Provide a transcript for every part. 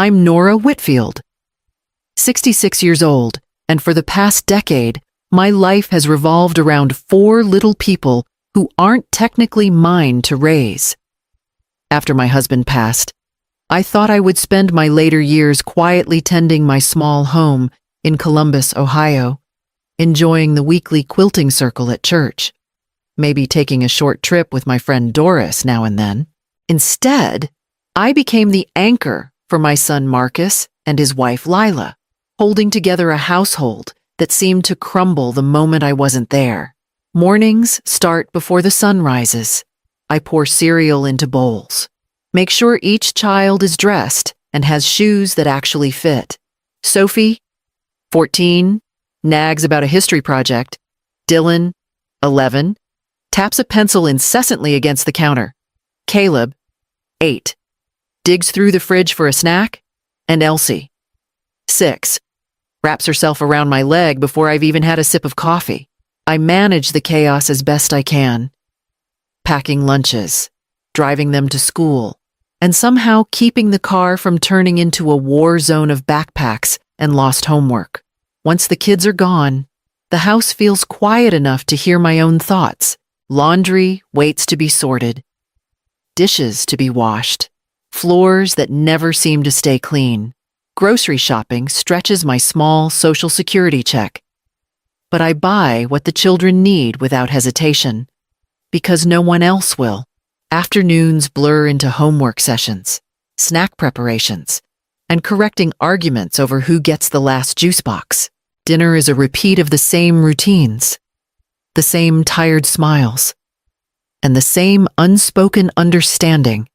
I'm Nora Whitfield, 66 years old, and for the past decade, my life has revolved around 4 little people who aren't technically mine to raise. After my husband passed, I thought I would spend my later years quietly tending my small home in Columbus, Ohio, enjoying the weekly quilting circle at church, maybe taking a short trip with my friend Doris now and then. Instead, I became the anchor for my son Marcus and his wife Lila, holding together a household that seemed to crumble the moment I wasn't there. Mornings start before the sun rises. I pour cereal into bowls, make sure each child is dressed and has shoes that actually fit. Sophie, 14, nags about a history project. Dylan, 11, taps a pencil incessantly against the counter. Caleb, 8, digs through the fridge for a snack. And Elsie, 6, wraps herself around my leg before I've even had a sip of coffee. I manage the chaos as best I can, packing lunches, driving them to school, and somehow keeping the car from turning into a war zone of backpacks and lost homework. Once the kids are gone, the house feels quiet enough to hear my own thoughts. Laundry waits to be sorted, dishes to be washed, floors that never seem to stay clean. Grocery shopping stretches my small social security check. But I buy what the children need without hesitation, because no one else will. Afternoons blur into homework sessions, snack preparations, and correcting arguments over who gets the last juice box. Dinner is a repeat of the same routines, the same tired smiles, and the same unspoken understanding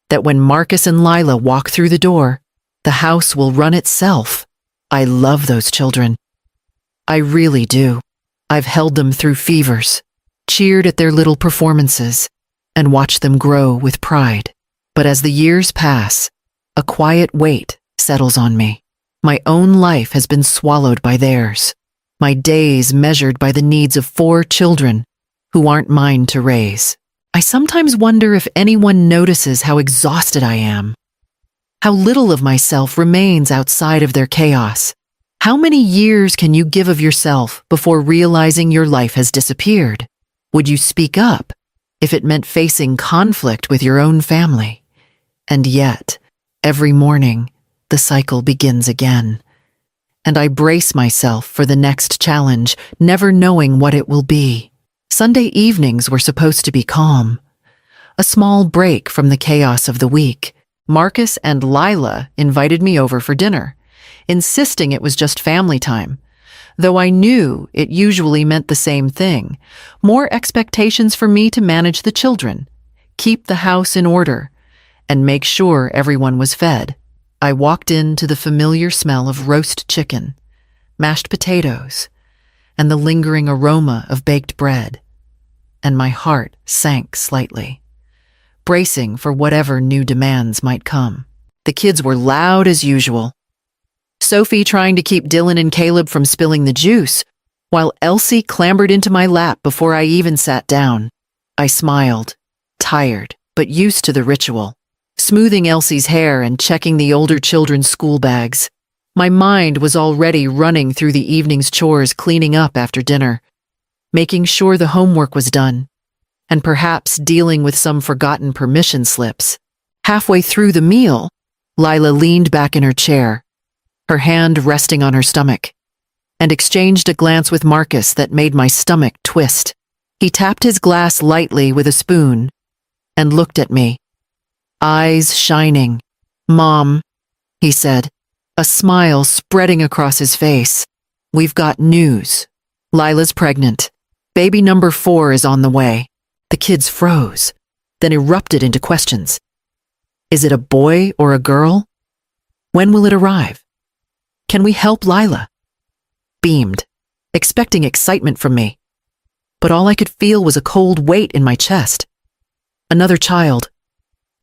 that when Marcus and Lila walk through the door, the house will run itself. I love those children. I really do. I've held them through fevers, cheered at their little performances, and watched them grow with pride. But as the years pass, a quiet weight settles on me. My own life has been swallowed by theirs, my days measured by the needs of 4 children who aren't mine to raise. I sometimes wonder if anyone notices how exhausted I am, how little of myself remains outside of their chaos. How many years can you give of yourself before realizing your life has disappeared? Would you speak up if it meant facing conflict with your own family? And yet, every morning, the cycle begins again. And I brace myself for the next challenge, never knowing what it will be. Sunday evenings were supposed to be calm, a small break from the chaos of the week. Marcus and Lila invited me over for dinner, insisting it was just family time, though I knew it usually meant the same thing: more expectations for me to manage the children, keep the house in order, and make sure everyone was fed. I walked into the familiar smell of roast chicken, mashed potatoes, and the lingering aroma of baked bread, and my heart sank slightly, bracing for whatever new demands might come. The kids were loud as usual, Sophie trying to keep Dylan and Caleb from spilling the juice, while Elsie clambered into my lap before I even sat down. I smiled, tired, but used to the ritual, smoothing Elsie's hair and checking the older children's school bags. My mind was already running through the evening's chores, cleaning up after dinner, making sure the homework was done, and perhaps dealing with some forgotten permission slips. Halfway through the meal, Lila leaned back in her chair, her hand resting on her stomach, and exchanged a glance with Marcus that made my stomach twist. He tapped his glass lightly with a spoon and looked at me, eyes shining. "Mom," he said, a smile spreading across his face. "We've got news. Lila's pregnant. Baby number 4 is on the way." The kids froze, then erupted into questions. Is it a boy or a girl? When will it arrive? Can we help Lila? Beamed, expecting excitement from me. But all I could feel was a cold weight in my chest. Another child.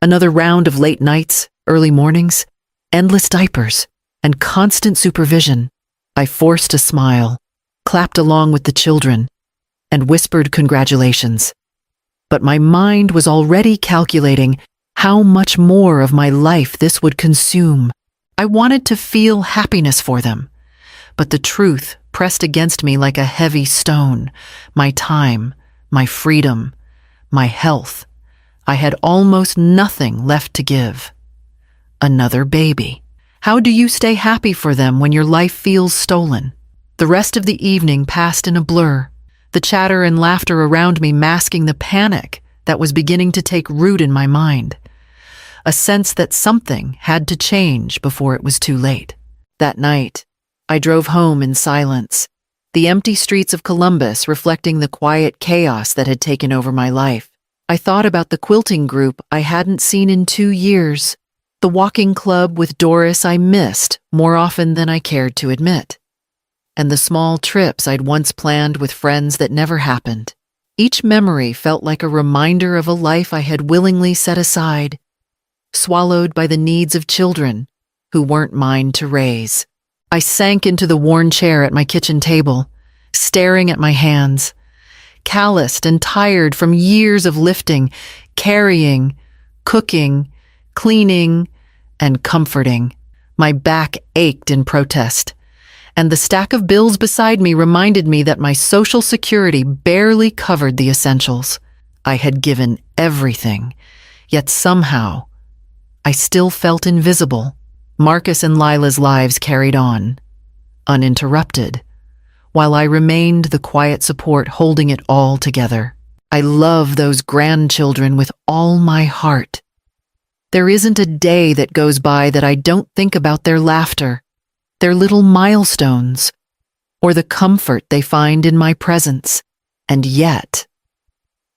Another round of late nights, early mornings, endless diapers, and constant supervision. I forced a smile, clapped along with the children, and whispered congratulations. But my mind was already calculating how much more of my life this would consume. I wanted to feel happiness for them, but the truth pressed against me like a heavy stone. My time, my freedom, my health. I had almost nothing left to give. Another baby. How do you stay happy for them when your life feels stolen? The rest of the evening passed in a blur, the chatter and laughter around me masking the panic that was beginning to take root in my mind. A sense that something had to change before it was too late. That night, I drove home in silence, the empty streets of Columbus reflecting the quiet chaos that had taken over my life. I thought about the quilting group I hadn't seen in 2 years, the walking club with Doris I missed more often than I cared to admit, and the small trips I'd once planned with friends that never happened. Each memory felt like a reminder of a life I had willingly set aside, swallowed by the needs of children who weren't mine to raise. I sank into the worn chair at my kitchen table, staring at my hands, calloused and tired from years of lifting, carrying, cooking, cleaning, and comforting. My back ached in protest, and the stack of bills beside me reminded me that my social security barely covered the essentials. I had given everything, yet somehow I still felt invisible. Marcus and Lila's lives carried on, uninterrupted, while I remained the quiet support holding it all together. I love those grandchildren with all my heart. There isn't a day that goes by that I don't think about their laughter, their little milestones, or the comfort they find in my presence. And yet,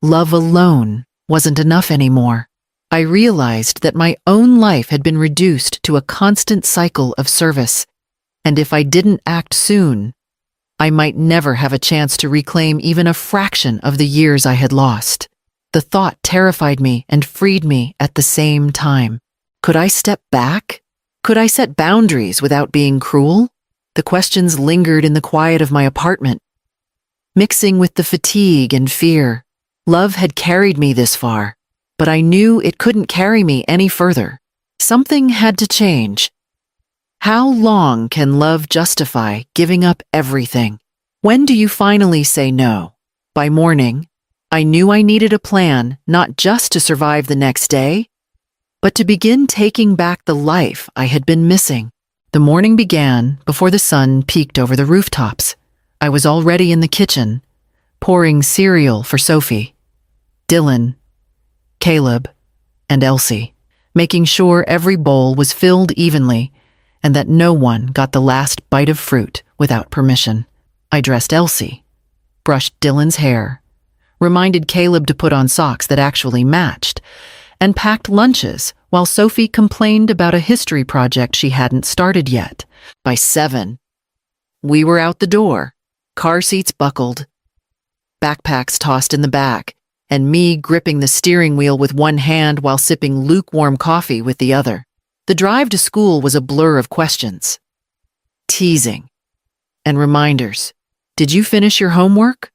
love alone wasn't enough anymore. I realized that my own life had been reduced to a constant cycle of service, and if I didn't act soon, I might never have a chance to reclaim even a fraction of the years I had lost. The thought terrified me and freed me at the same time. Could I step back? Could I set boundaries without being cruel? The questions lingered in the quiet of my apartment, mixing with the fatigue and fear. Love had carried me this far, but I knew it couldn't carry me any further. Something had to change. How long can love justify giving up everything? When do you finally say no? By morning, I knew I needed a plan not just to survive the next day, but to begin taking back the life I had been missing. The morning began before the sun peeked over the rooftops. I was already in the kitchen, pouring cereal for Sophie, Dylan, Caleb, and Elsie, making sure every bowl was filled evenly and that no one got the last bite of fruit without permission. I dressed Elsie, brushed Dylan's hair, reminded Caleb to put on socks that actually matched, and packed lunches while Sophie complained about a history project she hadn't started yet. By 7, we were out the door, car seats buckled, backpacks tossed in the back, and me gripping the steering wheel with one hand while sipping lukewarm coffee with the other. The drive to school was a blur of questions, teasing, and reminders. Did you finish your homework?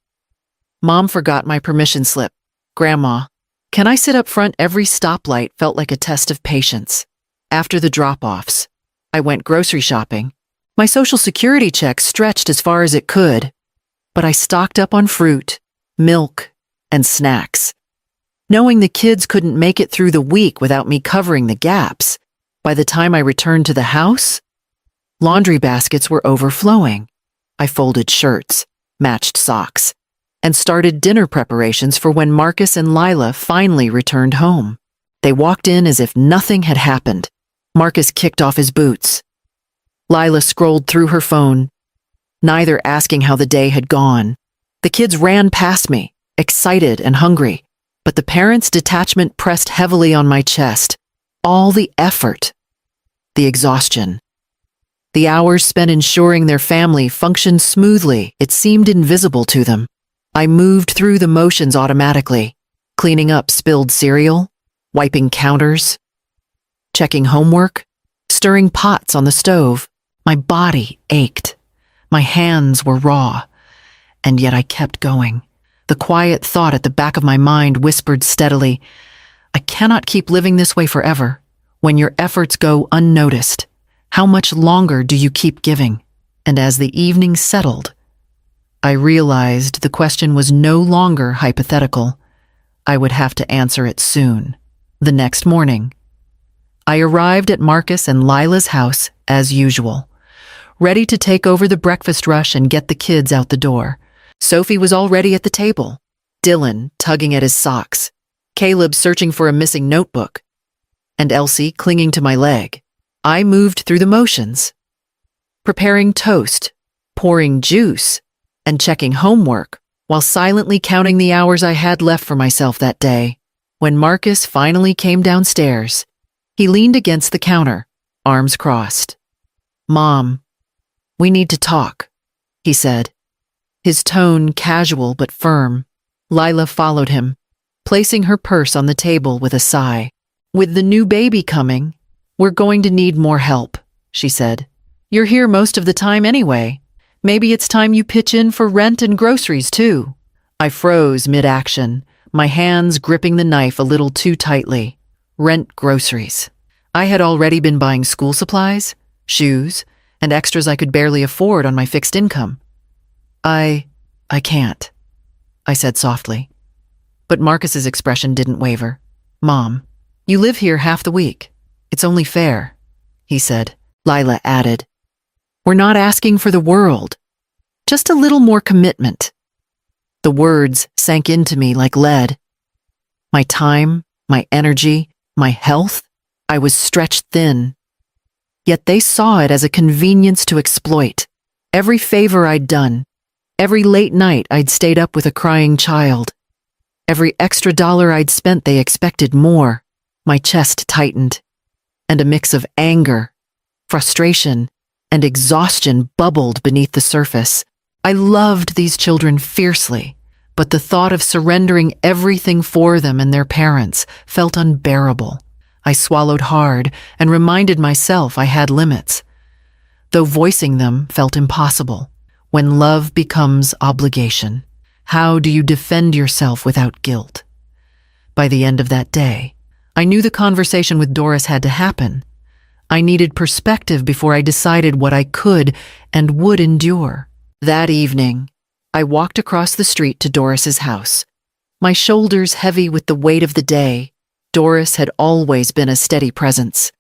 Mom forgot my permission slip. Grandma, can I sit up front? Every stoplight felt like a test of patience. After the drop-offs, I went grocery shopping. My Social Security check stretched as far as it could, but I stocked up on fruit, milk, and snacks. Knowing the kids couldn't make it through the week without me covering the gaps, by the time I returned to the house, laundry baskets were overflowing. I folded shirts, matched socks, and started dinner preparations for when Marcus and Lila finally returned home. They walked in as if nothing had happened. Marcus kicked off his boots. Lila scrolled through her phone, neither asking how the day had gone. The kids ran past me, excited and hungry, but the parents' detachment pressed heavily on my chest. All the effort, the exhaustion, the hours spent ensuring their family functioned smoothly, it seemed invisible to them. I moved through the motions automatically, cleaning up spilled cereal, wiping counters, checking homework, stirring pots on the stove. My body ached. My hands were raw, and yet I kept going. The quiet thought at the back of my mind whispered steadily, I cannot keep living this way forever. When your efforts go unnoticed, How much longer do you keep giving? And as the evening settled, I realized the question was no longer hypothetical. I would have to answer it soon. The next morning, I arrived at Marcus and Lila's house as usual, ready to take over the breakfast rush and get the kids out the door. Sophie was already at the table, Dylan tugging at his socks, Caleb searching for a missing notebook, and Elsie clinging to my leg. I moved through the motions, preparing toast, pouring juice, and checking homework, while silently counting the hours I had left for myself that day. When Marcus finally came downstairs, he leaned against the counter, arms crossed. "Mom, we need to talk," he said, his tone casual but firm. Lila followed him, placing her purse on the table with a sigh. "With the new baby coming, we're going to need more help," she said. "You're here most of the time anyway. Maybe it's time you pitch in for rent and groceries too." I froze mid-action, my hands gripping the knife a little too tightly. Rent, groceries. I had already been buying school supplies, shoes, and extras I could barely afford on my fixed income. I can't," I said softly. But Marcus's expression didn't waver. "Mom, you live here half the week. It's only fair," he said. Lila added, "We're not asking for the world. Just a little more commitment." The words sank into me like lead. My time, my energy, my health, I was stretched thin. Yet they saw it as a convenience to exploit. Every favor I'd done, every late night I'd stayed up with a crying child, every extra dollar I'd spent, they expected more. My chest tightened, and a mix of anger, frustration, and exhaustion bubbled beneath the surface. I loved these children fiercely, but the thought of surrendering everything for them and their parents felt unbearable. I swallowed hard and reminded myself I had limits, though voicing them felt impossible. When love becomes obligation, how do you defend yourself without guilt? By the end of that day, I knew the conversation with Doris had to happen. I needed perspective before I decided what I could and would endure. That evening, I walked across the street to Doris's house, my shoulders heavy with the weight of the day. Doris had always been a steady presence,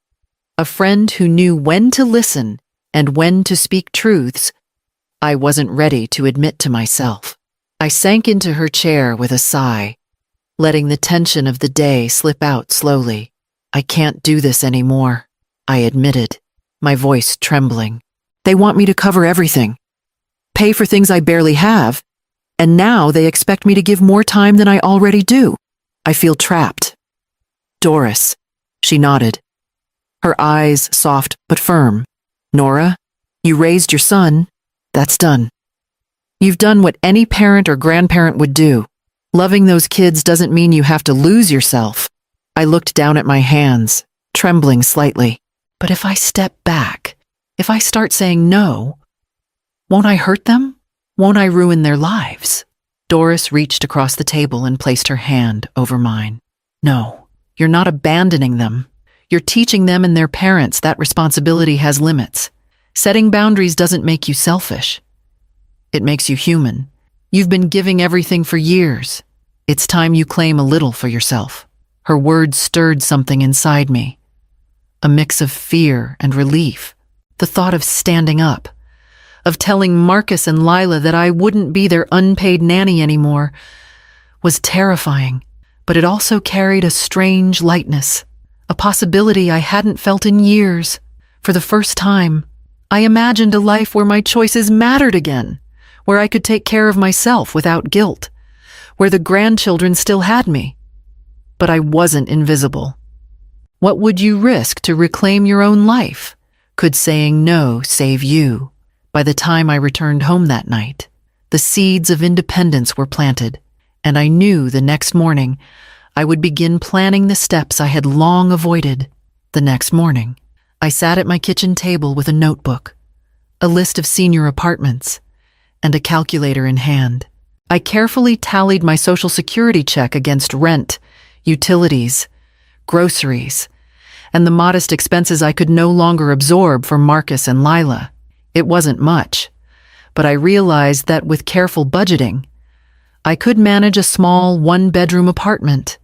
a friend who knew when to listen and when to speak truths I wasn't ready to admit to myself. I sank into her chair with a sigh, letting the tension of the day slip out slowly. "I can't do this anymore," I admitted, my voice trembling. "They want me to cover everything, pay for things I barely have, and now they expect me to give more time than I already do. I feel trapped." "Doris," she nodded, her eyes soft but firm. "Nora, you raised your son. That's done. You've done what any parent or grandparent would do. Loving those kids doesn't mean you have to lose yourself." I looked down at my hands, trembling slightly. But if I step back, if I start saying no, won't I hurt them? Won't I ruin their lives? Doris reached across the table and placed her hand over mine. "No, you're not abandoning them. You're teaching them and their parents that responsibility has limits. Setting boundaries doesn't make you selfish. It makes you human. You've been giving everything for years. It's time you claim a little for yourself." Her words stirred something inside me, a mix of fear and relief. The thought of standing up, of telling Marcus and Lila that I wouldn't be their unpaid nanny anymore, was terrifying, but it also carried a strange lightness, a possibility I hadn't felt in years. For the first time, I imagined a life where my choices mattered again, where I could take care of myself without guilt, where the grandchildren still had me. But I wasn't invisible. What would you risk to reclaim your own life? Could saying no save you? By the time I returned home that night, the seeds of independence were planted, and I knew the next morning I would begin planning the steps I had long avoided. The next morning, I sat at my kitchen table with a notebook, a list of senior apartments, and a calculator in hand. I carefully tallied my Social Security check against rent, utilities, groceries, and the modest expenses I could no longer absorb for Marcus and Lila. It wasn't much, but I realized that with careful budgeting, I could manage a small one-bedroom apartment,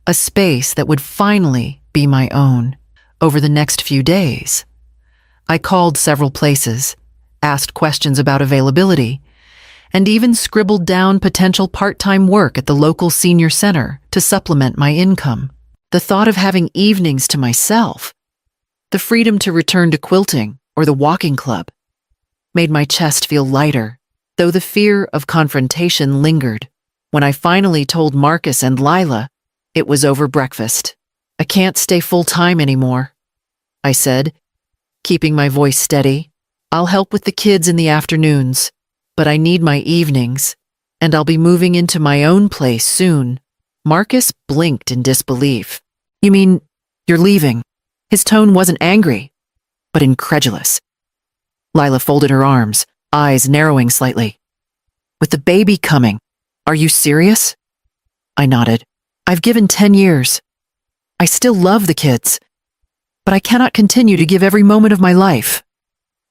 a space that would finally be my own. Over the next few days, I called several places, asked questions about availability, and even scribbled down potential part-time work at the local senior center to supplement my income. The thought of having evenings to myself, the freedom to return to quilting or the walking club, made my chest feel lighter, though the fear of confrontation lingered. When I finally told Marcus and Lila, it was over breakfast. "I can't stay full-time anymore," I said, keeping my voice steady. "I'll help with the kids in the afternoons, but I need my evenings, and I'll be moving into my own place soon." Marcus blinked in disbelief. "You mean you're leaving?" His tone wasn't angry, but incredulous. Lila folded her arms, eyes narrowing slightly. "With the baby coming, are you serious?" I nodded. "I've given 10 years. I still love the kids, but I cannot continue to give every moment of my life.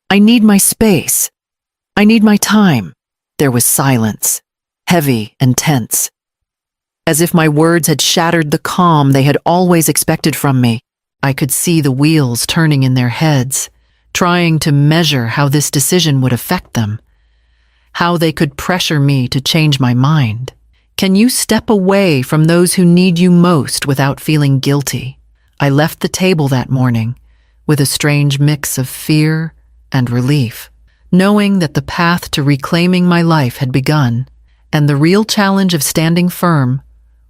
I need my space. I need my time." There was silence, heavy and tense, as if my words had shattered the calm they had always expected from me. I could see the wheels turning in their heads, trying to measure how this decision would affect them, how they could pressure me to change my mind. Can you step away from those who need you most without feeling guilty? I left the table that morning with a strange mix of fear and relief, knowing that the path to reclaiming my life had begun, and the real challenge of standing firm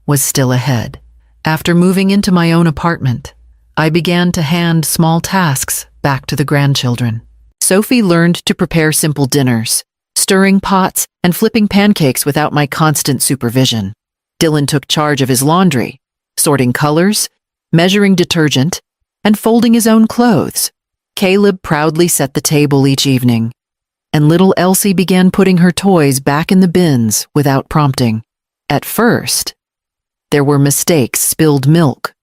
was still ahead. After moving into my own apartment, I began to hand small tasks back to the grandchildren. Sophie learned to prepare simple dinners, stirring pots and flipping pancakes without my constant supervision. Dylan took charge of his laundry, sorting colors, measuring detergent, and folding his own clothes. Caleb proudly set the table each evening, and little Elsie began putting her toys back in the bins without prompting. At first, there were mistakes: spilled milk,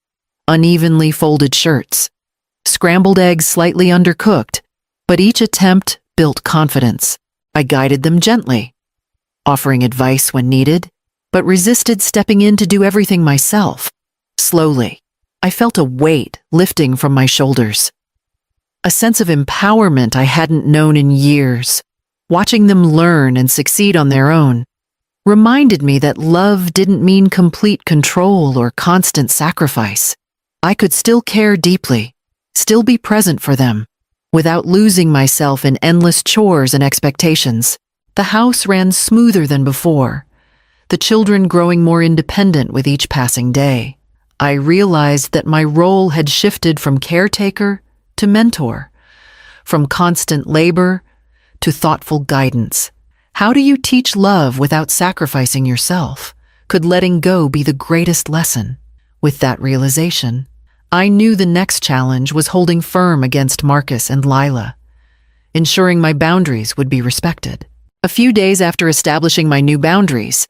unevenly folded shirts, scrambled eggs slightly undercooked, but each attempt built confidence. I guided them gently, offering advice when needed, but resisted stepping in to do everything myself. Slowly, I felt a weight lifting from my shoulders, a sense of empowerment I hadn't known in years. Watching them learn and succeed on their own reminded me that love didn't mean complete control or constant sacrifice. I could still care deeply, still be present for them, without losing myself in endless chores and expectations. The house ran smoother than before, the children growing more independent with each passing day. I realized that my role had shifted from caretaker to mentor, from constant labor to thoughtful guidance. How do you teach love without sacrificing yourself? Could letting go be the greatest lesson? With that realization, I knew the next challenge was holding firm against Marcus and Lila, ensuring my boundaries would be respected. A few days after establishing my new boundaries,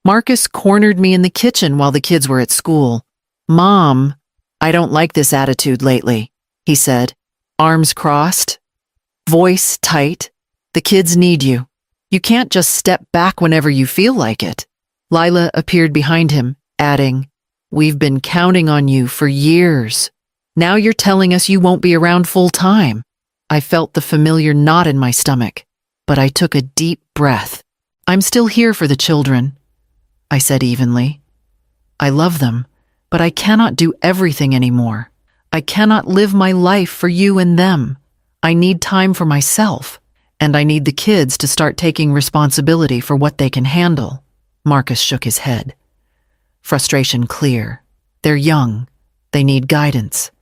Marcus cornered me in the kitchen while the kids were at school. "Mom, I don't like this attitude lately," he said, arms crossed, voice tight. "The kids need you. You can't just step back whenever you feel like it." Lila appeared behind him, adding, "We've been counting on you for years. Now you're telling us you won't be around full time." I felt the familiar knot in my stomach, but I took a deep breath. "I'm still here for the children," I said evenly. "I love them, but I cannot do everything anymore. I cannot live my life for you and them. I need time for myself, and I need the kids to start taking responsibility for what they can handle." Marcus shook his head, frustration clear. "They're young, they need guidance,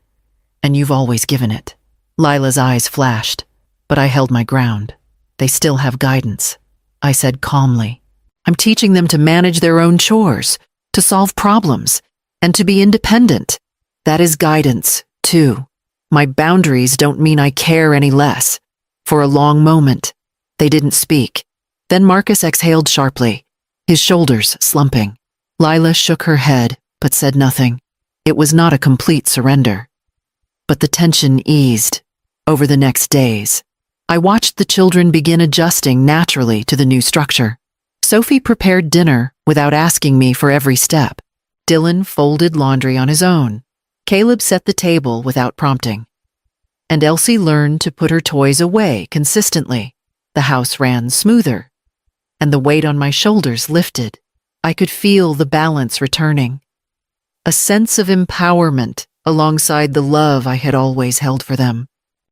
and you've always given it." Lila's eyes flashed, but I held my ground. "They still have guidance," I said calmly. "I'm teaching them to manage their own chores, to solve problems, and to be independent. That is guidance, too. My boundaries don't mean I care any less." For a long moment, they didn't speak. Then Marcus exhaled sharply, his shoulders slumping. Lila shook her head, but said nothing. It was not a complete surrender. but the tension eased over the next days. I watched the children begin adjusting naturally to the new structure. Sophie prepared dinner without asking me for every step. Dylan folded laundry on his own. Caleb set the table without prompting. And Elsie learned to put her toys away consistently. The house ran smoother, and the weight on my shoulders lifted. I could feel the balance returning. A sense of empowerment alongside the love I had always held for them.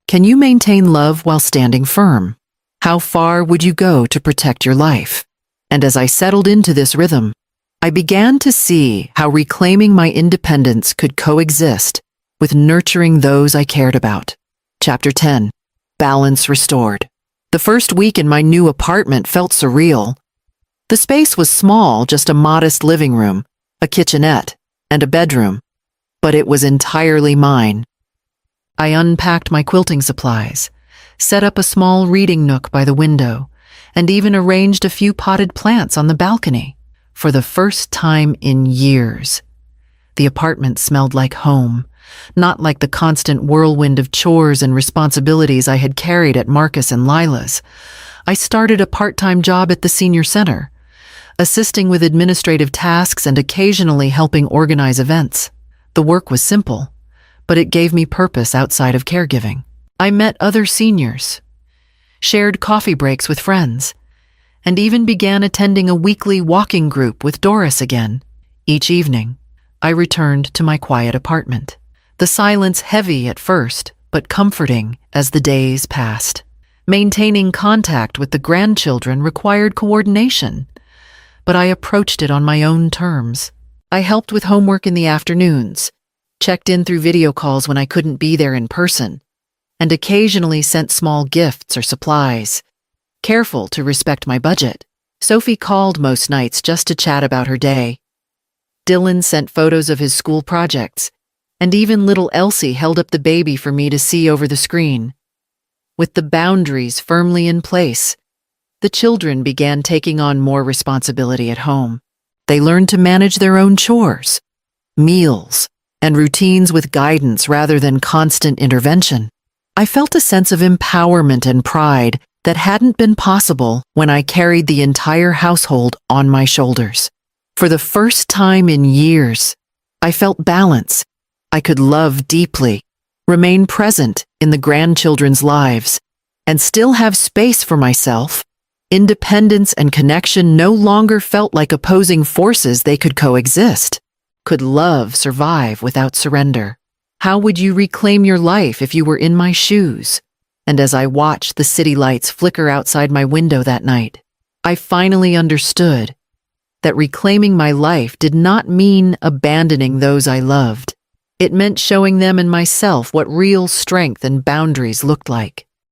Can you maintain love while standing firm? How far would you go to protect your life? And as I settled into this rhythm, I began to see how reclaiming my independence could coexist with nurturing those I cared about. Chapter 10. Balance Restored. The first week in my new apartment felt surreal. The space was small, just a modest living room, a kitchenette, and a bedroom, but it was entirely mine. I unpacked my quilting supplies, set up a small reading nook by the window, and even arranged a few potted plants on the balcony. For the first time in years, the apartment smelled like home, not like the constant whirlwind of chores and responsibilities I had carried at Marcus and Lila's. I started a part-time job at the senior center, assisting with administrative tasks and occasionally helping organize events. The work was simple, but it gave me purpose outside of caregiving. I met other seniors, shared coffee breaks with friends, and even began attending a weekly walking group with Doris again. Each evening, I returned to my quiet apartment. The silence heavy at first, but comforting as the days passed. Maintaining contact with the grandchildren required coordination, but I approached it on my own terms. I helped with homework in the afternoons, checked in through video calls when I couldn't be there in person, and occasionally sent small gifts or supplies, careful to respect my budget. Sophie called most nights just to chat about her day. Dylan sent photos of his school projects, and even little Elsie held up the baby for me to see over the screen. With the boundaries firmly in place, the children began taking on more responsibility at home. They learned to manage their own chores, meals, and routines with guidance rather than constant intervention. I felt a sense of empowerment and pride that hadn't been possible when I carried the entire household on my shoulders. For the first time in years, I felt balance. I could love deeply, remain present in the grandchildren's lives, and still have space for myself. Independence and connection no longer felt like opposing forces, they could coexist. Could love survive without surrender? How would you reclaim your life if you were in my shoes? And as I watched the city lights flicker outside my window that night, I finally understood that reclaiming my life did not mean abandoning those I loved. It meant showing them and myself what real strength and boundaries looked like.